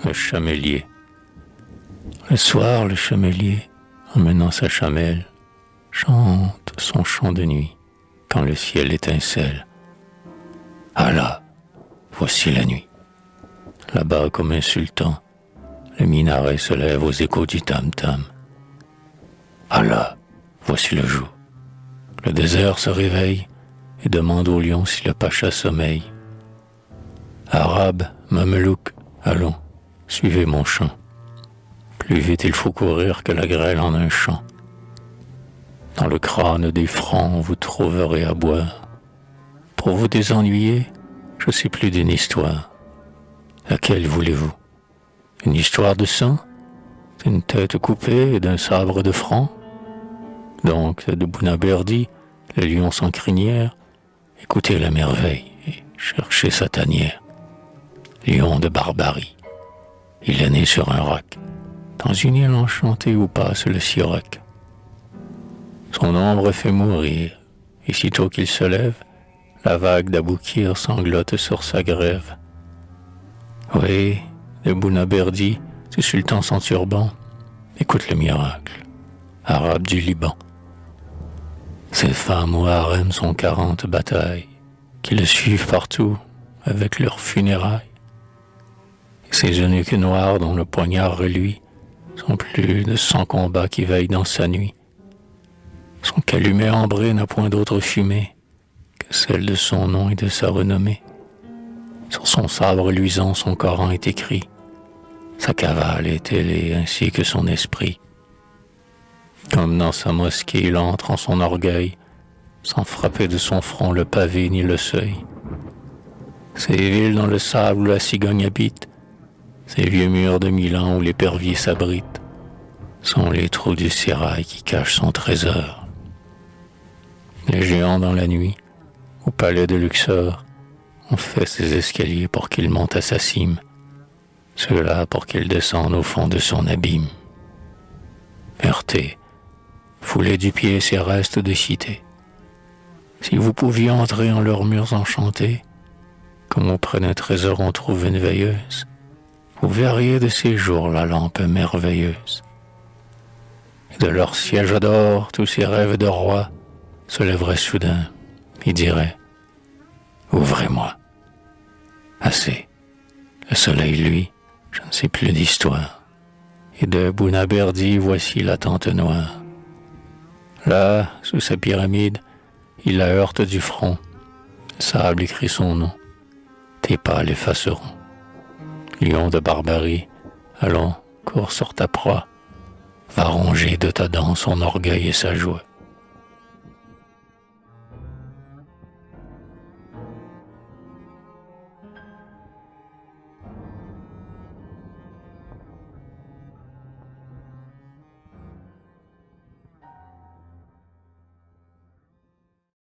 Le chamelier. Le soir, le chamelier, emmenant sa chamelle, chante son chant de nuit quand le ciel étincelle. Ah là, voici la nuit. Là-bas, comme un sultan, le minaret se lève aux échos du tam-tam. Ah là, voici le jour. Le désert se réveille et demande au lion si le pacha sommeille. Arabe, mamelouk, allons, suivez mon chant. Plus vite il faut courir que la grêle en un champ. Dans le crâne des francs vous trouverez à boire. Pour vous désennuyer, je sais plus d'une histoire. Laquelle voulez-vous? Une histoire de sang? D'une tête coupée et d'un sabre de franc? Donc, de Bounaberdi, le lion sans crinière, écoutez la merveille et cherchez sa tanière. Lion de barbarie, il est né sur un roc, dans une île enchantée où passe le siroc. Son ombre fait mourir, et sitôt qu'il se lève, la vague d'Aboukir sanglote sur sa grève. Oui, de Bounaberdi, ce sultan sans turban, écoute le miracle, arabe du Liban. Ces femmes au harem sont 40 batailles, qui le suivent partout avec leurs funérailles. Et ces eunuques noirs dont le poignard reluit sont plus de 100 combats qui veillent dans sa nuit. Son calumet ambré n'a point d'autre fumée que celle de son nom et de sa renommée. Sur son sabre luisant, son Coran est écrit. Sa cavale est ailée ainsi que son esprit. Comme dans sa mosquée, il entre en son orgueil, sans frapper de son front le pavé ni le seuil. Ces villes dans le sable où la cigogne habite, ces vieux murs de Milan où l'épervier s'abrite, sont les trous du sérail qui cachent son trésor. Les géants dans la nuit, au palais de Luxor, ont fait ses escaliers pour qu'il monte à sa cime, ceux-là pour qu'il descende au fond de son abîme. Heurtez, foulez du pied ces restes de cité. Si vous pouviez entrer en leurs murs enchantés, comme auprès d'un trésor on trouve une veilleuse, vous verriez de ces jours la lampe merveilleuse. Et de leur siège d'or, tous ces rêves de roi se lèveraient soudain et diraient « Ouvrez-moi ». Assez. Le soleil, lui, je ne sais plus d'histoire. Et de Bounaberdi, voici la tente noire. Là, sous sa pyramide, il la heurte du front. Le sable écrit son nom. Tes pas l'effaceront. Lion de barbarie, allons, cours sur ta proie. Va ronger de ta dent son orgueil et sa joie.